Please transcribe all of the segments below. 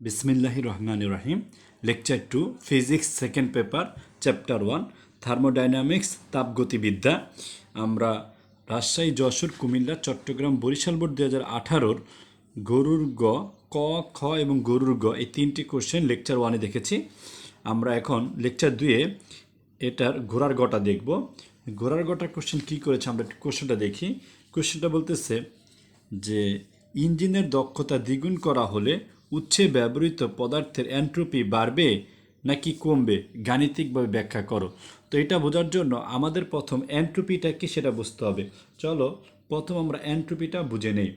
बिस्मिल्लाहिर रहमानिर रहीम lecture 2 physics second paper chapter 1 thermodynamics তাপগতিবিদ্যা আমরা রাজশাহী যশোর কুমিল্লা চট্টগ্রাম বরিশাল বোর্ড 2018 গরুর গ ক খ এবং গরুর গ এই তিনটি কোশ্চেন লেকচার 1 এ দেখেছি। আমরা এখন লেকচার 2 এ এটার ঘোড়ার গটা দেখব। ঘোড়ার গটার কোশ্চেন কি করেছে আমরা কোশ্চেনটা দেখি। কোশ্চেনটা বলতেছে যে ইঞ্জিনের দক্ষতা দ্বিগুণ করা হলে উৎসে ব্যবহৃত পদার্থের এন্ট্রপি বাড়বে নাকি কমবে, গাণিতিকভাবে ব্যাখ্যা করো। তো এটা বোঝার জন্য আমাদের প্রথম এন্ট্রপিটা কি সেটা বুঝতে হবে। চলো প্রথম আমরা এন্ট্রপিটা বুঝে নেই।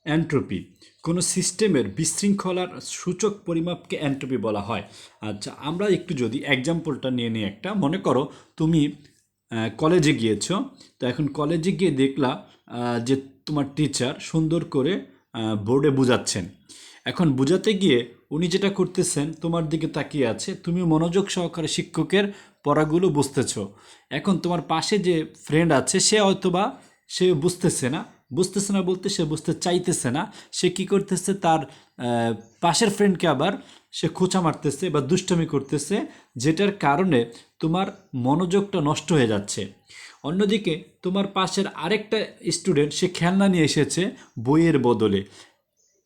এন্ট্রপি কোনো সিস্টেমের বিশৃঙ্খলার সূচক পরিমাপকে এন্ট্রপি বলা হয়। আচ্ছা, আমরা একটু যদি এক্সাম্পলটা নিয়ে নিই একটা। মনে করো তুমি কলেজে গিয়েছো, তো এখন কলেজে গিয়ে দেখলা যে তোমার টিচার সুন্দর করে বোর্ডে বোঝাচ্ছেন। এখন বোঝাতে গিয়ে উনি যেটা করতেছেন তোমার দিকে তাকিয়ে আছে, তুমি মনোযোগ সহকারে শিক্ষকের পড়াগুলো বুঝতেছো। এখন তোমার পাশে যে ফ্রেন্ড আছে সে হয়তোবা সে বুঝতেছে না বলতে সে বুঝতে চাইতেছে না। সে কি করতেছে, তার পাশের ফ্রেন্ডকে আবার সে খোঁচা মারতেছে বা দুষ্টামি করতেছে, যেটার কারণে তোমার মনোযোগটা নষ্ট হয়ে যাচ্ছে। অন্যদিকে তোমার পাশের আরেকটা স্টুডেন্ট সে খেলনা নিয়ে এসেছে বইয়ের বদলে।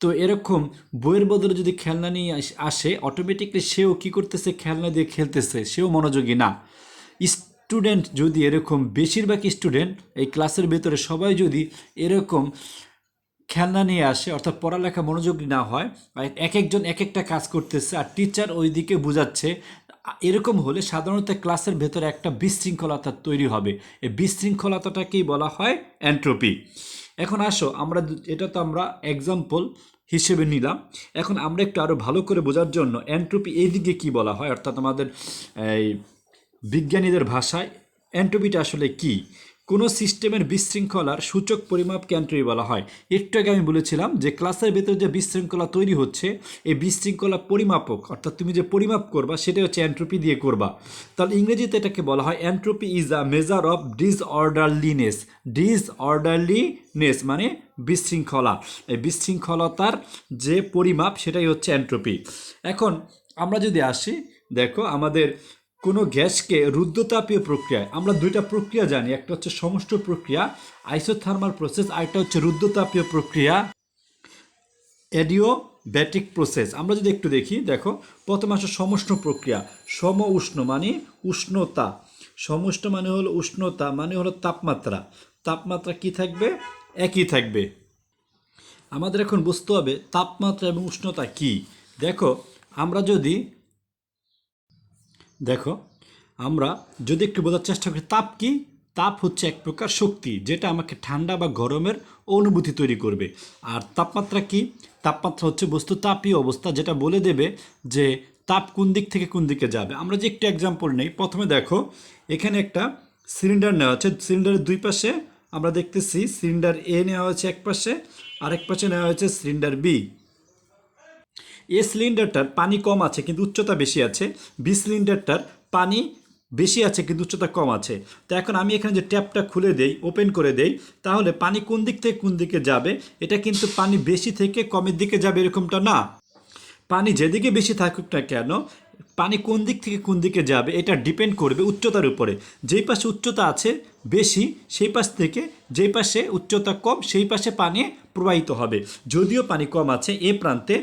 তো এরকম বইয়ের বদলে যদি খেলনা নিয়ে আসে, অটোমেটিকলি সেও কী করতেছে, খেলনা দিয়ে খেলতেছে, সেও মনোযোগী না। স্টুডেন্ট যদি এরকম, বেশিরভাগ স্টুডেন্ট এই ক্লাসের ভেতরে সবাই যদি এরকম খেলনা নিয়ে আসে, অর্থাৎ পড়ালেখা মনোযোগী না হয়, এক একজন এক একটা কাজ করতেছে আর টিচার ওই দিকে বোঝাচ্ছে, এরকম হলে সাধারণত ক্লাসের ভেতরে একটা বিশৃঙ্খলতা তৈরি হবে। এই বিশৃঙ্খলতাটাকেই বলা হয় এন্ট্রপি। এখন আসো আমরা এটা তো আমরা এক্সাম্পল হিসেবে নিলাম। এখন আমরা একটু আরও ভালো করে বোঝার জন্য এন্ট্রপি এই দিকে কী বলা হয়, অর্থাৎ আমাদের এই বিজ্ঞানীদের ভাষায় এন্ট্রপিটা আসলে কি। কোনো সিস্টেমের বিশৃঙ্খলার সূচক পরিমাপকে এন্ট্রপি বলা হয়। একটু আগে আমি বলেছিলাম যে ক্লাসের ভেতরে যে বিশৃঙ্খলা তৈরি হচ্ছে, এই বিশৃঙ্খলা পরিমাপক, অর্থাৎ তুমি যে পরিমাপ করবা সেটা হচ্ছে এন্ট্রপি দিয়ে করবা। তাহলে ইংরেজিতে এটাকে বলা হয় entropy is a measure of disorderliness মানে বিশৃঙ্খলা। এই বিশৃঙ্খলতার যে পরিমাপ সেটাই হচ্ছে এন্ট্রপি। এখন আমরা যদি আসি, দেখো আমাদের কোনো গ্যাসকে রুদ্ধতাপীয় প্রক্রিয়ায়, আমরা দুইটা প্রক্রিয়া জানি, একটা হচ্ছে সমষ্টি প্রক্রিয়া আইসোথার্মাল প্রসেস, আরেকটা হচ্ছে রুদ্ধতাপীয় প্রক্রিয়া অ্যাডিওব্যাটিক প্রসেস। আমরা যদি একটু দেখি, দেখো প্রথম আসে সমষ্টি প্রক্রিয়া। সম উষ্ণ মানে উষ্ণতা, সমষ্টি মানে হলো উষ্ণতা মানে হলো তাপমাত্রা। তাপমাত্রা কি থাকবে, একই থাকবে। আমাদের এখন বুঝতে হবে তাপমাত্রা এবং উষ্ণতা কি। দেখো আমরা যদি একটু বোঝার চেষ্টা করি, তাপ কি? তাপ হচ্ছে এক প্রকার শক্তি যেটা আমাকে ঠান্ডা বা গরমের অনুভূতি তৈরি করবে। আর তাপমাত্রা কি? তাপমাত্রা হচ্ছে বস্তু তাপীয় অবস্থা, যেটা বলে দেবে যে তাপ কোন দিক থেকে কোন দিকে যাবে। আমরা যে একটু এক্সাম্পল নেই, প্রথমে দেখো এখানে একটা সিলিন্ডার নেওয়া হচ্ছে, সিলিন্ডারের দুই পাশে আমরা দেখতেছি সিলিন্ডার এ নেওয়া হয়েছে এক পাশে, আরেক পাশে নেওয়া হয়েছে সিলিন্ডার বি। এ সিলিন্ডারটার পানি কম আছে কিন্তু উচ্চতা বেশি আছে, বি সিলিন্ডারটার পানি বেশি আছে কিন্তু উচ্চতা কম আছে। তো এখন আমি এখানে যে ট্যাপটা খুলে দেই, ওপেন করে দেই, তাহলে পানি কোন দিক থেকে কোন দিকে যাবে, এটা কিন্তু পানি বেশি থেকে কমের দিকে যাবে এরকমটা না। পানি যেদিকে বেশি থাকুক না কেন, পানি কোন দিক থেকে কোন দিকে যাবে এটা ডিপেন্ড করবে উচ্চতার উপরে। যেই পাশে উচ্চতা আছে বেশি, সেই পাশ থেকে যেই পাশে উচ্চতা কম সেই পাশে পানি প্রবাহিত হবে। যদিও পানি কম আছে এ প্রান্তে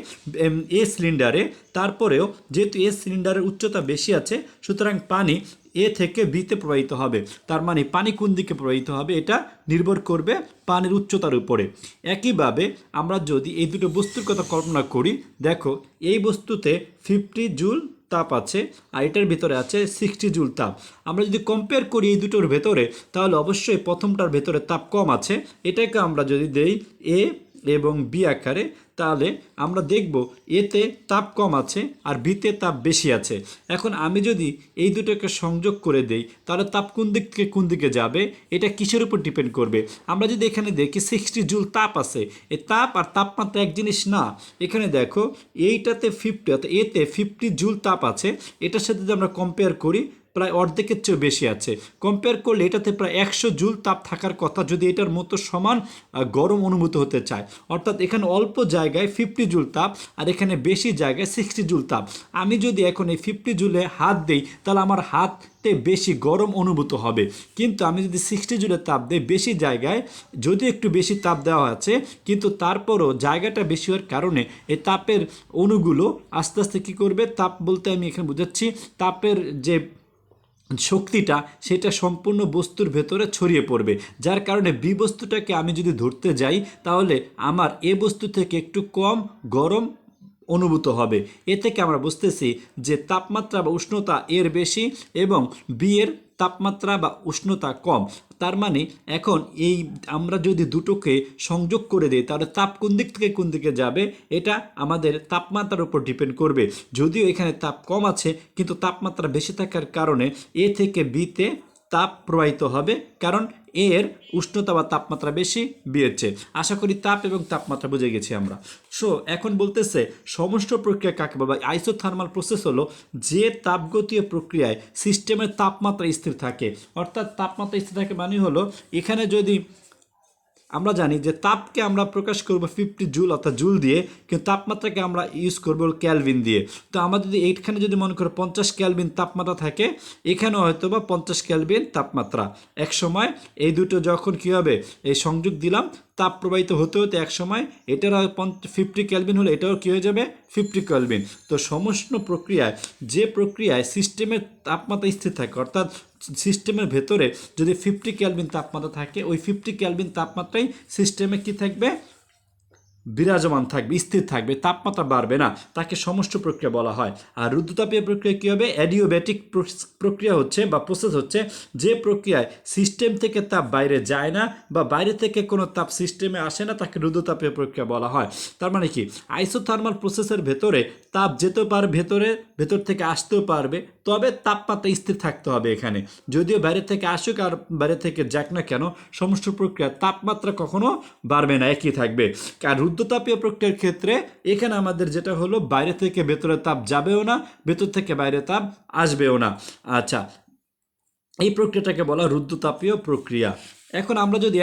এ সিলিন্ডারে, তারপরেও যেহেতু এ সিলিন্ডারের উচ্চতা বেশি আছে, সুতরাং পানি এ থেকে বিতে প্রবাহিত হবে। তার মানে পানি কোন দিকে প্রবাহিত হবে এটা নির্ভর করবে পানির উচ্চতার উপরে। একইভাবে আমরা যদি এই দুটো বস্তুর কথা কল্পনা করি, দেখো এই বস্তুতে 50 জুল তাপ আছে আর এটার ভিতরে আছে 60 জুল তাপ। আমরা যদি কম্পেয়ার করি এই দুটোর ভেতরে, তাহলে অবশ্যই প্রথমটার ভেতরে তাপ কম আছে। এটাকে আমরা যদি দেই এ এবং বি আকারে, তাহলে আমরা দেখব এতে তাপ কম আছে আর বিতে তাপ বেশি আছে। এখন আমি যদি এই দুটোকে সংযোগ করে দেই, তাহলে তাপ কোন দিক থেকে কোন দিকে যাবে এটা কিসের উপর ডিপেন্ড করবে। আমরা যদি এখানে দেখি 60 জুল তাপ আছে, এই তাপ আর তাপমাত্রা এক জিনিস না। এখানে দেখো এইটাতে 50, অর্থাৎ এতে 50 জুল তাপ আছে, এটার সাথে যদি আমরা কম্পেয়ার করি প্রায় অর্ধেকের চেয়েও বেশি আছে। কম্পেয়ার করলে এটাতে প্রায় 100 জুল তাপ থাকার কথা যদি এটার মতো সমান গরম অনুভূত হতে চায়। অর্থাৎ এখানে অল্প জায়গায় 50 জুল তাপ আর এখানে বেশি জায়গায় 60 জুল তাপ। আমি যদি এখন এই 50 জুলে হাত দিই তাহলে আমার হাতে বেশি গরম অনুভূত হবে, কিন্তু আমি যদি 60 জুলে তাপ দিই বেশি জায়গায় যদিও একটু বেশি তাপ দেওয়া আছে, কিন্তু তারপরও জায়গাটা বেশি হওয়ার কারণে এই তাপের অণুগুলো আস্তে আস্তে কী করবে, তাপ বলতে আমি এখানে বোঝাচ্ছি তাপের যে শক্তিটা সেটা সম্পূর্ণ বস্তুর ভেতরে ছড়িয়ে পড়বে, যার কারণে বি বস্তুটাকে আমি যদি ধরতে যাই তাহলে আমার এ বস্তু থেকে একটু কম গরম অনুভূত হবে। এ থেকে আমরা বুঝতেছি যে তাপমাত্রা বা উষ্ণতা এর বেশি এবং বি এর তাপমাত্রা বা উষ্ণতা কম। তার মানে এখন এই আমরা যদি দুটোকে সংযোগ করে দিই তাহলে তাপ কোন দিক থেকে কোন দিকে যাবে এটা আমাদের তাপমাত্রার উপর ডিপেন্ড করবে। যদিও এখানে তাপ কম আছে কিন্তু তাপমাত্রা বেশি থাকার কারণে এ থেকে বিতে তাপ প্রবাহিত হবে, কারণ এর উষ্ণতা বা তাপমাত্রা বেশি বিয়ের চেয়ে। আশা করি তাপ এবং তাপমাত্রা বুঝে গেছি আমরা। সো এখন বলতেছে সমষ্ট প্রক্রিয়া কাকে বলে? আইসোথার্মাল প্রসেস হলো যে তাপগতীয় প্রক্রিয়ায় সিস্টেমের তাপমাত্রা স্থির থাকে। অর্থাৎ তাপমাত্রা স্থির থাকে মানে হলো এখানে যদি আমরা জানি যে তাপকে আমরা প্রকাশ করব 50 জুল অর্থাৎ জুল দিয়ে, কিন্তু তাপমাত্রাকে আমরা ইউজ করবো ক্যালভিন দিয়ে। তো আমরা যদি এইখানে যদি মনে করো 50 ক্যালভিন তাপমাত্রা থাকে, এখানেও হয়তো বা 50 ক্যালভিন তাপমাত্রা। এক সময় এই দুটো যখন কী হবে এই সংযোগ দিলাম তাপ প্রবাহিত হতে হতে এক সময় এটার 50 ক্যালভিন হলে এটাও কী হয়ে যাবে 50 ক্যালভিন। তো সমস্ত প্রক্রিয়ায় যে প্রক্রিয়ায় সিস্টেমের তাপমাত্রা স্থির থাকে, অর্থাৎ সিস্টেমের ভেতরে যদি 50 ক্যালভিন তাপমাত্রা থাকে ওই 50 ক্যালভিন তাপমাত্রাই সিস্টেমে কি থাকবে বিরাজমান থাকবে, স্থির থাকবে, তাপমাত্রা বাড়বে না, তাকে সমষ্ট প্রক্রিয়া বলা হয়। আর রুদ্ধতাপীয় প্রক্রিয়া কী হবে? অ্যাডিওব্যাটিক প্রক্রিয়া হচ্ছে বা প্রসেস হচ্ছে যে প্রক্রিয়ায় সিস্টেম থেকে তাপ বাইরে যায় না বা বাইরে থেকে কোনো তাপ সিস্টেমে আসে না, তাকে রুদ্ধতাপীয় প্রক্রিয়া বলা হয়। তার মানে কি আইসোথার্মাল প্রসেসের ভেতরে তাপ যেতেও পারবে ভেতর থেকে আসতেও পারবে, তবে তাপমাত্রা স্থির থাকতে হবে এখানে। যদিও বাইরে থেকে আসুক আর বাইরে থেকে যাক না কেন সমস্ত প্রক্রিয়া তাপমাত্রা কখনো বাড়বে না, একই থাকবে। আর রুদ্ধতাপীয় প্রক্রিয়ার ক্ষেত্রে এখানে আমাদের যেটা হলো বাইরে থেকে ভেতরে তাপ যাবেও না, ভেতর থেকে বাইরে তাপ আসবেও না। আচ্ছা, এই প্রক্রিয়াটাকে বলা রুদ্ধতাপীয় প্রক্রিয়া। এখন আমরা যদি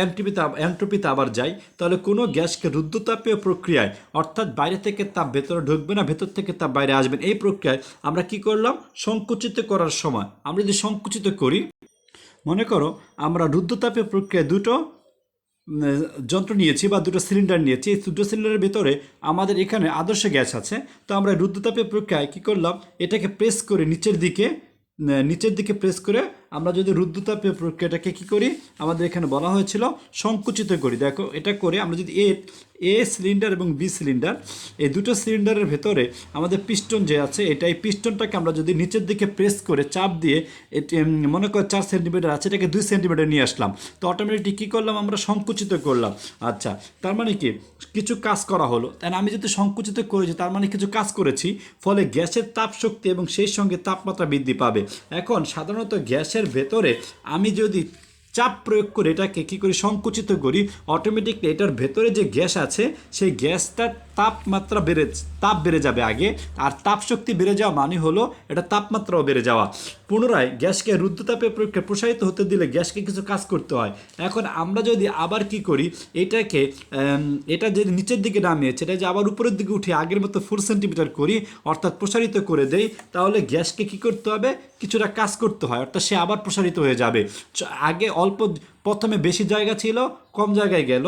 এন্ট্রপিতে আবার যাই তাহলে কোনো গ্যাসকে রুদ্ধতাপীয় প্রক্রিয়ায় অর্থাৎ বাইরে থেকে তাপ ভেতরে ঢুকবে না, ভেতর থেকে তাপ বাইরে আসবে, এই প্রক্রিয়ায় আমরা কি করলাম সংকুচিত করার সময় আমরা যদি সংকুচিত করি, মনে করো আমরা রুদ্ধতাপীয় প্রক্রিয়ায় দুটো যন্ত্র নিয়েছি বা দুটো সিলিন্ডার নিয়েছি, এই দুটো সিলিন্ডারের ভিতরে আমাদের এখানে আদর্শ গ্যাস আছে। তো আমরা রুদ্ধতাপীয় প্রক্রিয়ায় কী করলাম এটাকে প্রেস করে নিচের দিকে প্রেস করে আমরা যদি রুদ্ধতাপীয় প্রক্রিয়াটাকে কী করি আমাদের এখানে বলা হয়েছিল সংকুচিত করি। দেখো এটা করে আমরা যদি এ সিলিন্ডার এবং বি সিলিন্ডার এই দুটো সিলিন্ডারের ভেতরে আমাদের পিস্টন যে আছে এই পিস্টনটাকে আমরা যদি নিচের দিকে প্রেস করে চাপ দিয়ে মনে করো 4 সেন্টিমিটার আছে এটাকে 2 সেন্টিমিটার নিয়ে আসলাম, তো অটোমেটিক কী করলাম আমরা সংকুচিত করলাম। আচ্ছা, তার মানে কি কিছু কাজ করা হলো, তাই আমি যদি সংকুচিত করেছি তার মানে কিছু কাজ করেছি, ফলে গ্যাসের তাপ শক্তি এবং সেই সঙ্গে তাপমাত্রা বৃদ্ধি পাবে। এখন সাধারণত গ্যাসের ভেতরে আমি যদি চাপ প্রয়োগ করে এটাকে কী করি সংকুচিত করি, অটোমেটিকলি এটার ভেতরে যে গ্যাস আছে সেই গ্যাসটার তাপ বেড়ে যাবে আগে, আর তাপ শক্তি বেড়ে যাওয়া মানে হলো এটা তাপমাত্রাও বেড়ে যাওয়া। পুনরায় গ্যাসকে রুদ্ধতাপের প্রক্রিয়া প্রসারিত হতে দিলে গ্যাসকে কিছু কাজ করতে হয়। এখন আমরা যদি আবার কি করি এটা যদি নিচের দিকে নামিয়েছে এটা যে আবার উপরের দিকে উঠে আগের মতো 4 সেন্টিমিটার করি অর্থাৎ প্রসারিত করে দেই, তাহলে গ্যাসকে কি করতে হবে কিছুটা কাজ করতে হয়, অর্থাৎ সে আবার প্রসারিত হয়ে যাবে। আগে প্রথমে বেশি জায়গা ছিল কম জায়গায় গেল,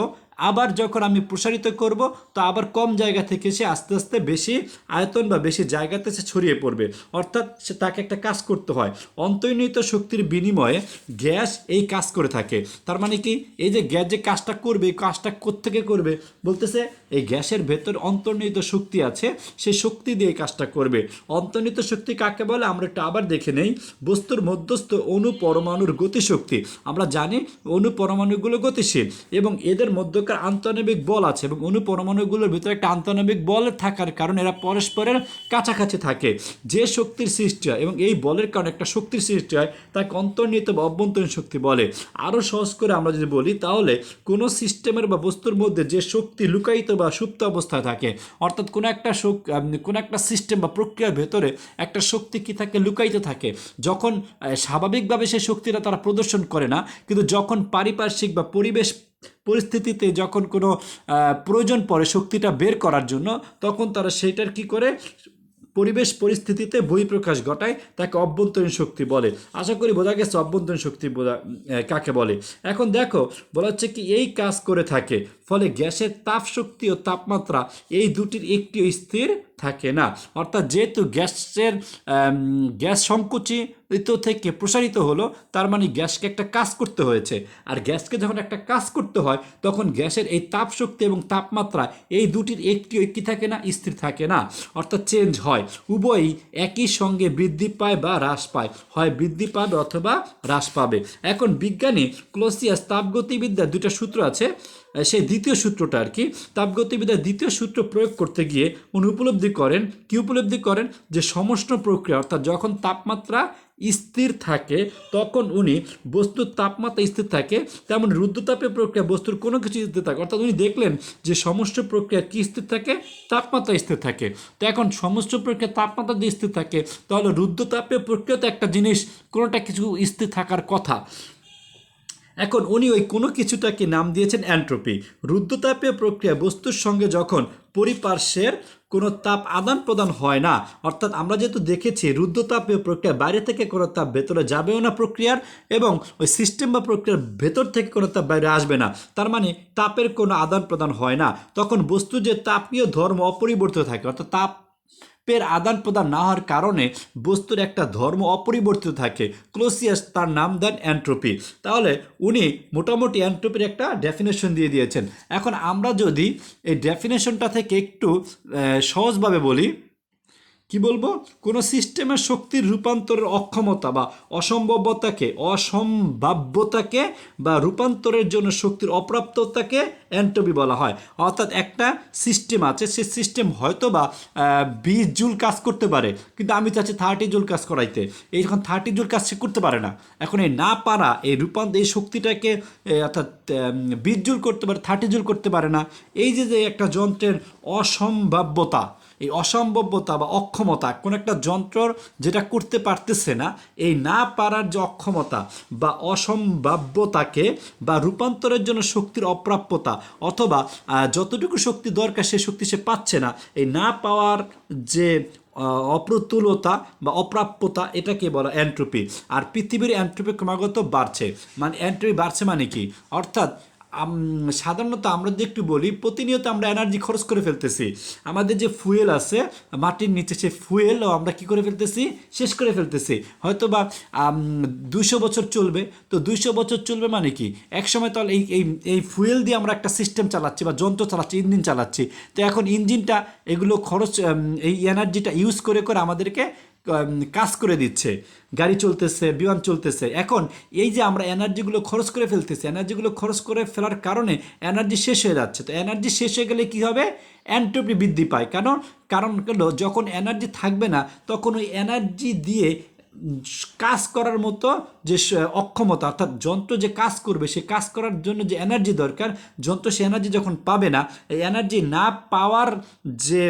আবার যখন আমি প্রসারিত করব তো আবার কম জায়গা থেকে সে আস্তে আস্তে বেশি আয়তন বা বেশি জায়গাতে সে ছড়িয়ে পড়বে, অর্থাৎ সে তাকে একটা কাজ করতে হয়। অন্তর্নিহিত শক্তির বিনিময়ে গ্যাস এই কাজ করে থাকে। তার মানে কি এই যে গ্যাস যে কাজটা করবে এই কাজটা কোত্থেকে করবে বলতেছে এই গ্যাসের ভেতর অন্তর্নিহিত শক্তি আছে, সেই শক্তি দিয়ে এই কাজটা করবে। অন্তর্নিহিত শক্তি কাকে বলে আমরা একটু আবার দেখে নেই। বস্তুর মধ্যস্থ অণু পরমাণুর গতিশক্তি। আমরা জানি অণু পরমাণুগুলো গতিশীল এবং এদের মধ্যে প্রকার আন্তঃআণবিক বল আছে এবং অণুপরমাণুগুলোর ভিতরে একটা আন্তঃআণবিক বল থাকার কারণে এরা পরস্পরের কাছাকাছি থাকে। যে শক্তির সৃষ্টি হয় এবং এই বলের কারণে একটা শক্তির সৃষ্টি হয় তাকে অন্তর্নিহিত বা অভ্যন্তরীণ শক্তি বলে। আরও সহজ করে আমরা যদি বলি তাহলে কোনো সিস্টেমের বা বস্তুর মধ্যে যে শক্তি লুকায়িত বা সুপ্ত অবস্থায় থাকে, অর্থাৎ কোনো একটা সিস্টেম বা প্রক্রিয়ার ভেতরে একটা শক্তি কি থাকে, লুকায়িত থাকে। যখন স্বাভাবিকভাবে সেই শক্তিটা তারা প্রদর্শন করে না, কিন্তু যখন পারিপার্শ্বিক বা পরিবেশ পরিস্থিতিতে যখন কোনো প্রয়োজন পড়ে শক্তিটা বের করার জন্য, তখন তারা সেইটার কি করে, পরিবেশ পরিস্থিতিতে বহিঃপ্রকাশ ঘটায়, তাকে অভ্যন্তরীণ শক্তি বলে। আশা করি বোঝা গেছে অভ্যন্তরীণ শক্তি কাকে বলে। এখন দেখো বলা হচ্ছে কি এই কাজ করে থাকে, ফলে গ্যাসের তাপ শক্তি ও তাপমাত্রা এই দুটির একটিও স্থির থাকে না। অর্থাৎ যেহেতু গ্যাস সংকুচিত থেকে প্রসারিত হলো, তার মানে গ্যাসকে একটা কাজ করতে হয়েছে। আর গ্যাসকে যখন একটা কাজ করতে হয় তখন গ্যাসের এই তাপ শক্তি এবং তাপমাত্রা এই দুটির একটিও কি থাকে না, স্থির থাকে না, অর্থাৎ চেঞ্জ হয়। উভয়ই একই সঙ্গে বৃদ্ধি পায় বা হ্রাস পায়, হয় বৃদ্ধি পাবে অথবা হ্রাস পাবে। এখন বিজ্ঞানী ক্লসিয়াস তাপগতিবিদ্যার দুটো সূত্র আছে, সেই দ্বিতীয় সূত্রটা আর কি, তাপগতিবিদ্যার দ্বিতীয় সূত্র প্রয়োগ করতে গিয়ে উনি উপলব্ধি করেন যে সমষ্ণ প্রক্রিয়া, অর্থাৎ যখন তাপমাত্রা স্থির থাকে তখন উনি বস্তুর তাপমাত্রা স্থির থাকে, তেমন রুদ্ধতাপীয় প্রক্রিয়া বস্তুর কোনো কিছু স্থির থাকে। অর্থাৎ উনি দেখলেন যে সমষ্ণ প্রক্রিয়া কি স্থির থাকে, তাপমাত্রা স্থির থাকে। তো এখন সমষ্ণ প্রক্রিয়া তাপমাত্রা যদি স্থির থাকে, তাহলে রুদ্ধতাপীয় প্রক্রিয়া তো একটা জিনিস, কোনোটা কিছু স্থির থাকার কথা। এখন উনি ওই কোনো কিছুটাকে নাম দিয়েছেন এন্ট্রপি। রুদ্ধতাপীয় প্রক্রিয়া বস্তুর সঙ্গে যখন পরিপার্শ্বের কোনো তাপ আদান প্রদান হয় না, অর্থাৎ আমরা যেহেতু দেখেছি রুদ্ধতাপীয় প্রক্রিয়া বাইরে থেকে কোনো তাপ ভেতরে যাবেও না প্রক্রিয়ার, এবং ওই সিস্টেম বা প্রক্রিয়ার ভেতর থেকে কোনো তাপ বাইরে আসবে না, তার মানে তাপের কোনো আদান প্রদান হয় না, তখন বস্তুর যে তাপীয় ধর্ম অপরিবর্তিত থাকে। অর্থাৎ তাপের আদান প্রদান না হওয়ার কারণে বস্তুর একটা ধর্ম অপরিবর্তিত থাকে। ক্লোসিয়াস তার নাম দেন এন্ট্রপি। তাহলে উনি মোটামুটি এন্ট্রপির একটা ডেফিনেশন দিয়ে দিয়েছেন। এখন আমরা যদি এই ডেফিনেশনটা থেকে একটু সহজভাবে বলি, কি বলবো, কোনো সিস্টেমের শক্তির রূপান্তরের অক্ষমতা বা অসম্ভাব্যতাকে বা রূপান্তরের জন্য শক্তির অপ্রাপ্ততাকে এন্ট্রপি বলা হয়। অর্থাৎ একটা সিস্টেম আছে, সেই সিস্টেম হয়তো বা 20 জুল কাজ করতে পারে, কিন্তু আমি চাচ্ছি 30 জুল কাজ করাইতে, এই যখন 30 জুল কাজ সে করতে পারে না। এখন এই না পারা, এই শক্তিটাকে অর্থাৎ 20 জুল করতে পারে, 30 জুল করতে পারে না। এই যে একটা যন্ত্রের অসম্ভাব্যতা, এই অসম্ভাব্যতা বা অক্ষমতা, কোনো একটা যন্ত্র যেটা করতে পারতেছে না, এই না পারার যে অক্ষমতা বা অসম্ভাব্যতাকে বা রূপান্তরের জন্য শক্তির অপ্রাপ্যতা, অথবা যতটুকু শক্তি দরকার সেই শক্তি সে পাচ্ছে না, এই না পাওয়ার যে অপ্রতুলতা বা অপ্রাপ্যতা, এটাকে বলা এন্ট্রপি। আর পৃথিবীর এন্ট্রপি ক্রমাগত বাড়ছে, মানে এন্ট্রপি বাড়ছে মানে কি, অর্থাৎ সাধারণত আমরা যদি একটু বলি, প্রতিনিয়ত আমরা এনার্জি খরচ করে ফেলতেছি। আমাদের যে ফুয়েল আছে মাটির নিচে, সেই ফুয়েলও আমরা কি করে ফেলতেছি, শেষ করে ফেলতেছি। হয়তো বা 200 বছর চলবে, তো 200 বছর চলবে মানে কি, এক সময় তাহলে এই ফুয়েল দিয়ে আমরা একটা সিস্টেম চালাচ্ছি বা যন্ত্র চালাচ্ছি, ইঞ্জিন চালাচ্ছি। তো এখন ইঞ্জিনটা এগুলো খরচ, এই এনার্জিটা ইউজ করে করে আমাদেরকে কাজ করে দিচ্ছে, গাড়ি চলতেছে, বিমান চলতেছে। এখন এই যে আমরা এনার্জিগুলো খরচ করে ফেলতেছি, এনার্জিগুলো খরচ করে ফেলার কারণে এনার্জি শেষ হয়ে যাচ্ছে। তো এনার্জি শেষ হয়ে গেলে কি হবে, এন্ট্রপি বৃদ্ধি পায়। কারণ হলো যখন এনার্জি থাকবে না, তখন ওই এনার্জি দিয়ে কাজ করার মতো যে অক্ষমতা, অর্থাৎ যন্ত্র যে কাজ করবে, সে কাজ করার জন্য যে এনার্জি দরকার, যন্ত্র সে এনার্জি যখন পাবে না, এই এনার্জি না পাওয়ার যে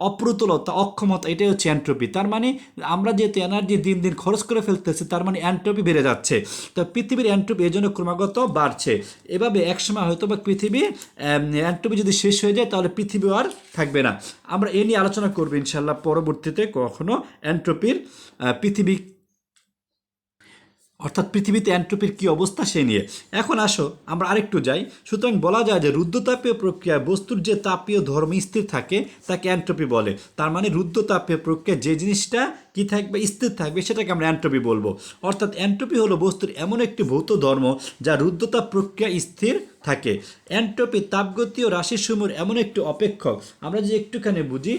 অপ্রতুলতা, অক্ষমতা, এটাই হচ্ছে এন্ট্রপি। তার মানে আমরা যেহেতু এনার্জি দিন দিন খরচ করে ফেলতেছি, তার মানে এন্ট্রপি বেড়ে যাচ্ছে। তো পৃথিবীর এন্ট্রপি এই জন্য ক্রমাগত বাড়ছে। এভাবে একসময় হয়তো বা পৃথিবী এন্ট্রপি যদি শেষ হয়ে যায়, তাহলে পৃথিবী আর থাকবে না। আমরা এ নিয়ে আলোচনা করবো ইনশাল্লাহ পরবর্তীতে কখনো, এন্ট্রপির পৃথিবী, অর্থাৎ পৃথিবীতে এন্ট্রপির কী অবস্থা সে নিয়ে। এখন আসো আমরা আরেকটু যাই। সুতরাং বলা যায় যে রুদ্ধতাপীয় প্রক্রিয়ায় বস্তুর যে তাপীয় ধর্ম স্থির থাকে তাকে এন্ট্রপি বলে। তার মানে রুদ্ধতাপীয় প্রক্রিয়া যে জিনিসটা কি থাকবে, স্থির থাকবে, সেটাকে আমরা এন্ট্রপি বলবো। অর্থাৎ এন্ট্রপি হলো বস্তুর এমন একটি ভৌত ধর্ম যা রুদ্ধতাপ প্রক্রিয়া স্থির থাকে। এন্ট্রপি তাপগতীয় রাশিসমূহের এমন একটি অপেক্ষক। আমরা যে একটুখানি বুঝি,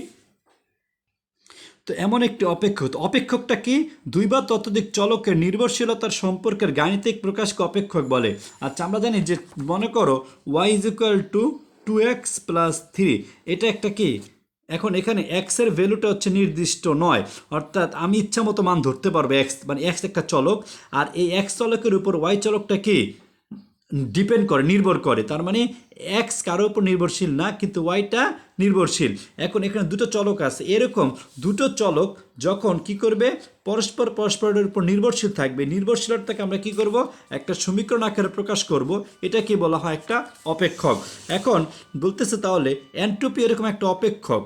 তো এমন একটি অপেক্ষক, অপেক্ষকটা কি? দুই বা ততোধিক চলকের নির্ভরশীলতার সম্পর্কের গাণিতিক প্রকাশকে অপেক্ষক বলে। আচ্ছা, আমরা জানি যে মনে করো Y is equal to 2x plus 3, এটা একটা কি? এখন এখানে এক্স এর ভ্যালুটা হচ্ছে নির্দিষ্ট নয়, অর্থাৎ আমি ইচ্ছা মতো মান ধরতে পারবো এক্স, মানে এক্স একটা চলক, আর এই এক্স চলকের উপর ওয়াই চলকটা কি ডিপেন্ড করে, নির্ভর করে। তার মানে এক্স কারোর উপর নির্ভরশীল না, কিন্তু ওয়াইটা নির্ভরশীল। এখন এখানে দুটো চলক আছে, এরকম দুটো চলক যখন কি করবে, পরস্পর পরস্পরের উপর নির্ভরশীল থাকবে, নির্ভরশীলতাকে আমরা কি করব, একটা সমীকরণ আকারে প্রকাশ করব, এটা কি বলা হয়, একটা অপেক্ষক। এখন বলতেছে তাহলে এন্ট্রপি এরকম একটা অপেক্ষক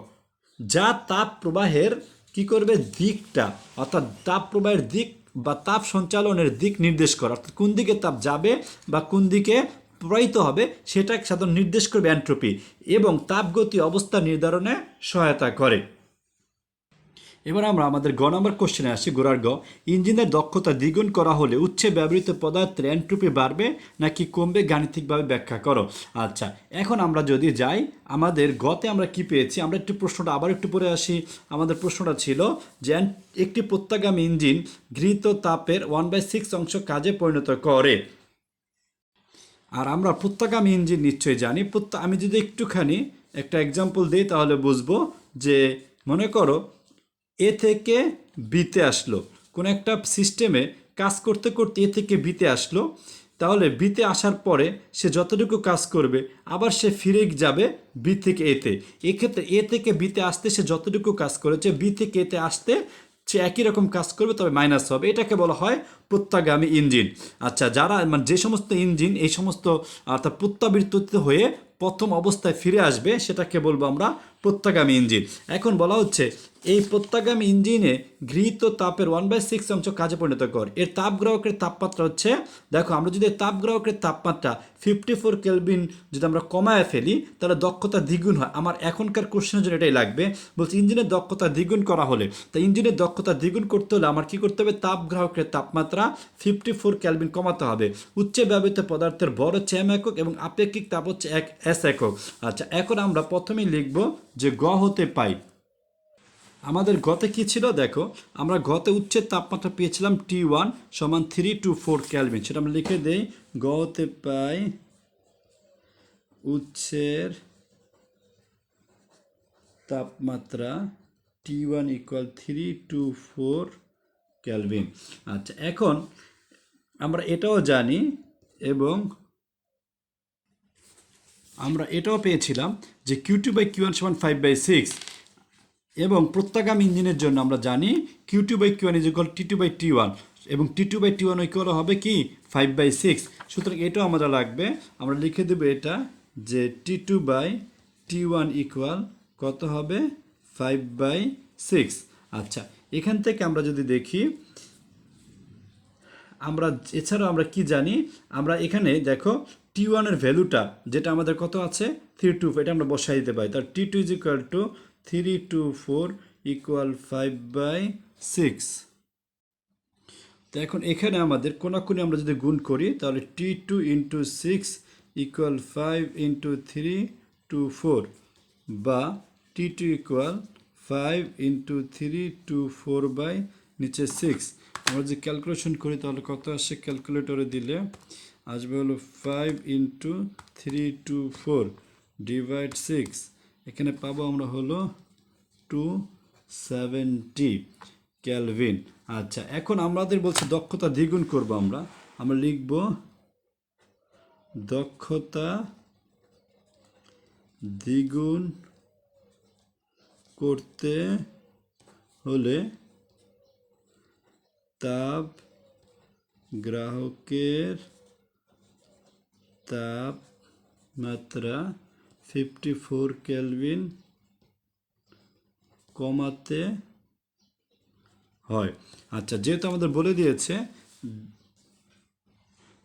যা তাপ প্রবাহের কি করবে, দিকটা, অর্থাৎ তাপ প্রবাহের দিক বা তাপ সঞ্চালনের দিক নির্দেশ করে, অর্থাৎ কোন দিকে তাপ যাবে বা কোন দিকে প্রবাহিত হবে সেটা সাধারণত নির্দেশ করবে এন্ট্রপি, এবং তাপগতি অবস্থা নির্ধারণে সহায়তা করে। এবার আমরা আমাদের গ নম্বর কোশ্চেনে আসি, গোড়ার গ। ইঞ্জিনের দক্ষতা দ্বিগুণ করা হলে উৎসে ব্যবহৃত পদার্থের এন্ট্রপি বাড়বে নাকি কমবে, গাণিতিকভাবে ব্যাখ্যা করো। আচ্ছা, এখন আমরা যদি যাই আমাদের গতে আমরা কি পেয়েছি, আমরা একটু প্রশ্নটা আবার একটু পরে আসি। আমাদের প্রশ্নটা ছিল যে একটি প্রত্যাগামী ইঞ্জিন গৃহীত তাপের 1/6 অংশ কাজে পরিণত করে। আর আমরা প্রত্যাগামী ইঞ্জিন নিশ্চয়ই জানি। আমি যদি একটুখানি একটা এক্সাম্পল দিই তাহলে বুঝবো যে মনে করো এ থেকে বিতে আসলো, কোনো একটা সিস্টেমে কাজ করতে করতে এ থেকে বিতে আসলো, তাহলে বিতে আসার পরে সে যতটুকু কাজ করবে আবার সে ফিরে যাবে বি থেকে এতে। এক্ষেত্রে এ থেকে বিতে আসতে সে যতটুকু কাজ করেছে বি থেকে এতে আসতে সে একই রকম কাজ করবে, তবে মাইনাস হবে। এটাকে বলা হয় প্রত্যাগামী ইঞ্জিন। আচ্ছা, যারা মানে যে সমস্ত ইঞ্জিন এই সমস্ত অর্থাৎ প্রত্যাবর্তিত হয়ে প্রথম অবস্থায় ফিরে আসবে সেটাকে বলবো আমরা প্রত্যাগামী ইঞ্জিন। এখন বলা হচ্ছে এই প্রত্যাগামী ইঞ্জিনে গৃহীত তাপের 1/6 অংশ কাজে পরিণত কর। এর তাপগ্রাহকের তাপমাত্রা হচ্ছে, দেখো আমরা যদি তাপগ্রাহকের তাপমাত্রা 54 কেলভিন যদি আমরা কমায় ফেলি তাহলে দক্ষতা দ্বিগুণ হয়। আমার এখনকার কোশ্চেনের জন্য এটাই লাগবে, বলছি ইঞ্জিনের দক্ষতা দ্বিগুণ করা হলে, তাই ইঞ্জিনের দক্ষতা দ্বিগুণ করতে হলে আমার কি করতে হবে, তাপগ্রাহকের তাপমাত্রা 54 কেলভিন কমাতে হবে। উচ্চে ব্যবহৃত পদার্থের ভর হচ্ছে এম একক এবং আপেক্ষিক তাপ হচ্ছে এস একক। আচ্ছা, এখন আমরা প্রথমেই লিখব যে গ হতে পাই, আমাদের গতে কি ছিল, দেখো আমরা গতে উচ্চের তাপমাত্রা পেয়েছিলাম T1 সমান 324 কেলভিন, সেটা আমরা লিখে দেই। গ হতে পাই উচ্চের তাপমাত্রা T1 ইকুয়াল 324 কেলভিন। আচ্ছা, এখন আমরা এটাও জানি এবং আমরা এটাও পেয়েছিলাম যে Q2/Q1 সমান 5/6, এবং প্রত্যাগামী ইঞ্জিনের জন্য আমরা জানি Q2/Q1 ইজ ইকুয়াল T2/T1, এবং T2/T1 ইকুয়াল হবে কি 5/6। সুতরাং এটাও আমাদের লাগবে, আমরা লিখে দেবো এটা যে T2/T1 ইকুয়াল কত হবে, 5/6। আচ্ছা, এখান থেকে আমরা যদি দেখি আমরা এছাড়াও আমরা কি জানি, আমরা এখানে দেখো T1 এর ভ্যালুটা যেটা আমাদের কত আছে 324, এটা আমরা বসাই দিতে পারি। তার T2 is equal two 324 equal 5/6। তো এখন এখানে আমাদের কোনাকুনি আমরা যদি গুণ করি তাহলে T2 ইন্টু 6 ইকুয়াল 5 ইন্টু 324, বা T2 ইকুয়াল 5 ইন্টু 324 বাই নিচে 6। আমরা যদি ক্যালকুলেশন করি তাহলে কত আসে, ক্যালকুলেটরে দিলে আসবে হলো 5 ইন্টু 324 ডিভাইড 6, এখানে পাবো আমরা হলো 270 কেলভিন। আচ্ছা, এখন আমাদের বলছে দক্ষতা দ্বিগুণ করব, আমরা লিখব দক্ষতা দ্বিগুণ করতে হলে তাপ গ্রাহকের তাপমাত্রা 54 কেলভিন কমাতে হয়। আচ্ছা, যেহেতু আমাদের বলে দিয়েছে,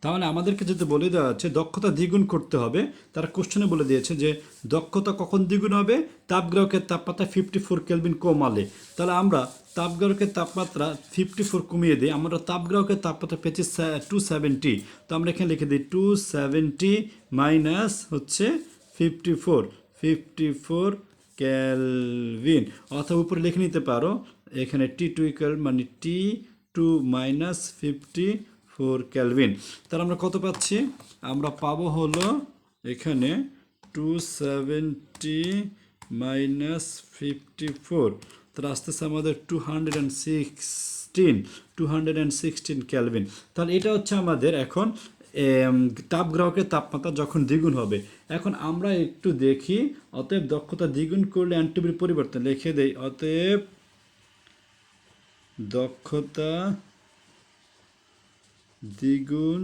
তাহলে আমাদেরকে যেহেতু বলে দেওয়া আছে দক্ষতা দ্বিগুণ করতে হবে, তারা কোশ্চেনে বলে দিয়েছে যে দক্ষতা কখন দ্বিগুণ হবে, তাপগ্রাহকের তাপমাত্রা 54 কেলভিন কমালে। তাহলে আমরা তাপগ্রাহকের তাপমাত্রা 54 কমিয়ে দিই, আমরা তাপগ্রাহকের তাপমাত্রা পেয়েছি 270। তো আমরা এখানে লিখে দিই 270 মাইনাস হচ্ছে 54 কেলভিন, অথবা উপরে লিখে নিতে পারো এখানে T2 ইকুয়াল মানে T2 মাইনাস 54 কেলভিন। তাহলে আমরা কত পাচ্ছি? আমরা পাবো হলো এখানে 270 মাইনাস 54, তাহলে আসতেছে আমাদের 216 কেলভিন। তাহলে এটা হচ্ছে আমাদের এখন তাপগ্রাহকের তাপমাত্রা যখন দ্বিগুণ হবে। এখন আমরা একটু দেখি, অতএব দক্ষতা দ্বিগুণ করলে এনট্রপির পরিবর্তন লিখে দেই। অতএব দক্ষতা দ্বিগুণ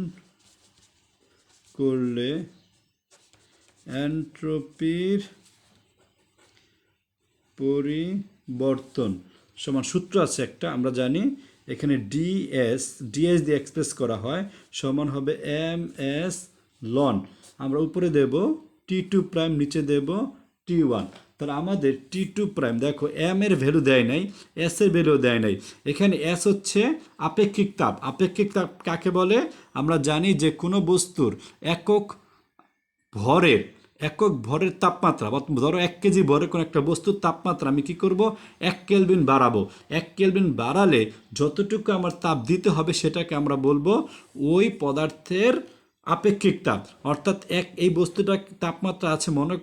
করলে এনট্রপির পরিবর্তন সমান সূত্র আছে একটা, আমরা জানি এখানে ডিএস দিয়ে এক্সপ্রেস করা হয়, সমান হবে MS লন। আমরা উপরে দেব T2 প্রাইম, নিচে দেব T1। তাহলে আমাদের T2 প্রাইম দেখো এম এর ভ্যালু দেয় নাই, এস এর ভ্যালু দেয় নাই। এখানে এস হচ্ছে আপেক্ষিক তাপ। আপেক্ষিক তাপ কাকে বলে? আমরা জানি যে কোনো বস্তুর একক ভরের তাপমাত্রা, ধরো 1 কেজি ভরের কোনো একটা বস্তুর তাপমাত্রা আমি কি করব? 1 কেলভিন বাড়াবো। 1 কেলভিন বাড়ালে যতটুকু আমার তাপ দিতে হবে সেটাকে আমরা বলবো ওই পদার্থের আপেক্ষিক তাপ। অর্থাৎ এই বস্তুটার তাপমাত্রা আছে মনে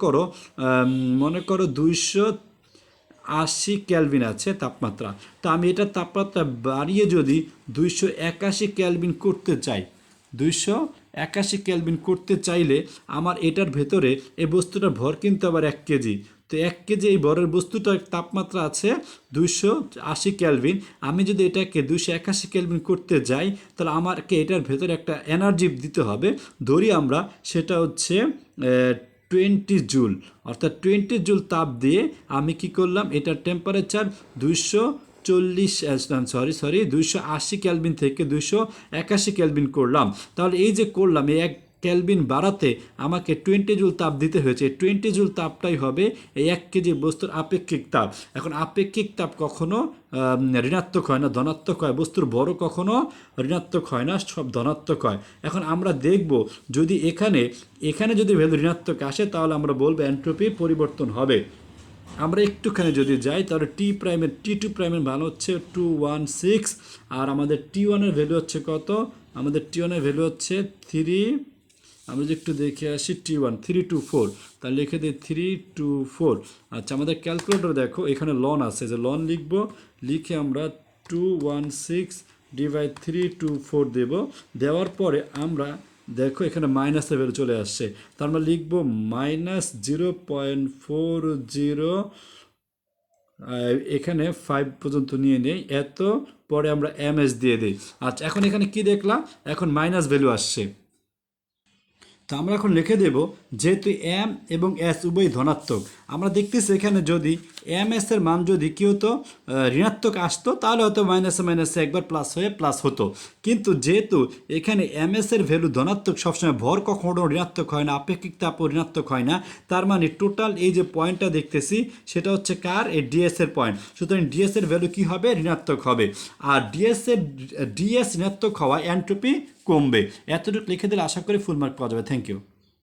করো 280 কেলভিন আছে তাপমাত্রা। তো আমি এটার তাপমাত্রা বাড়িয়ে যদি 281 কেলভিন করতে চাই, 281 কেলভিন করতে চাইলে আমার এটার ভেতরে এই বস্তুটার ভর কিন্তু আবার 1 কেজি। তো 1 কেজি এই ভরের বস্তুটার তাপমাত্রা আছে 280 কেলভিন। আমি যদি এটাকে 281 কেলভিন করতে যাই, তাহলে আমাকে এটার ভেতরে একটা এনার্জি দিতে হবে। ধরি আমরা সেটা হচ্ছে 20 জুল, অর্থাৎ 20 জুল তাপ দিয়ে আমি কি করলাম? এটার টেম্পারেচার 280 কেলভিন থেকে 281 কেলভিন করলাম। তাহলে এই যে করলাম, এই 1 কেলভিন বাড়াতে আমাকে 20 জুল তাপ দিতে হয়েছে। 20 জুল তাপটাই হবে এই 1 কেজি বস্তুর আপেক্ষিক তাপ। এখন আপেক্ষিক তাপ কখনো ঋণাত্মক হয় না, ধনাত্মক হয়। বস্তুর বড় কখনো ঋণাত্মক হয় না, সব ধনাত্মক হয়। এখন আমরা দেখব যদি এখানে যদি ভ্যালু ঋণাত্মক আসে, তাহলে আমরা বলবো এনট্রপি পরিবর্তন হবে। আমরা একটুখানি যদি যাই, তাহলে T2 প্রাইমের মান হচ্ছে 216, আর আমাদের T1 এর ভ্যালু হচ্ছে কত? আমাদের T1 এর ভ্যালু হচ্ছে 3, আমরা যদি একটু দেখে আসি T1 324, তাহলে লিখে দিই 324। আচ্ছা, আমাদের ক্যালকুলেটর দেখো এখানে লন আছে, যে লন লিখবো, লিখে আমরা 216 ডিভাইড 324 দেব। দেওয়ার পরে আমরা দেখো এখানে মাইনাসের ভ্যালু চলে আসছে, তার আমরা লিখবো -0.40, এখানে 5 পর্যন্ত নিয়ে নেই, এত পরে আমরা MS দিয়ে দিই। আচ্ছা, এখন এখানে কি দেখলাম? এখন মাইনাস ভ্যালু আসছে। তো আমরা এখন লিখে দেব যেহেতু এম এবং এস উভয় ধনাত্মক, আমরা দেখতেছি এখানে যদি MS এর মান যদি কি হতো ঋণাত্মক আসতো, তাহলে হয়তো মাইনাসে একবার প্লাস হয়ে প্লাস হতো। কিন্তু যেহেতু এখানে MS এর ভ্যালু ধনাত্মক, সবসময় ভর কখনো ঋণাত্মক হয় না, আপেক্ষিক তাপও ঋণাত্মক হয় না, তার মানে টোটাল এই যে পয়েন্টটা দেখতেছি সেটা হচ্ছে কার? এই DS এর পয়েন্ট। সুতরাং DS এর ভ্যালু কি হবে? ঋণাত্মক হবে। আর DS ঋণাত্মক হওয়ায় এনট্রপি কমবে। এতটুকু লিখে দিলে আশা করি ফুল মার্ক পাওয়া যাবে। Thank you.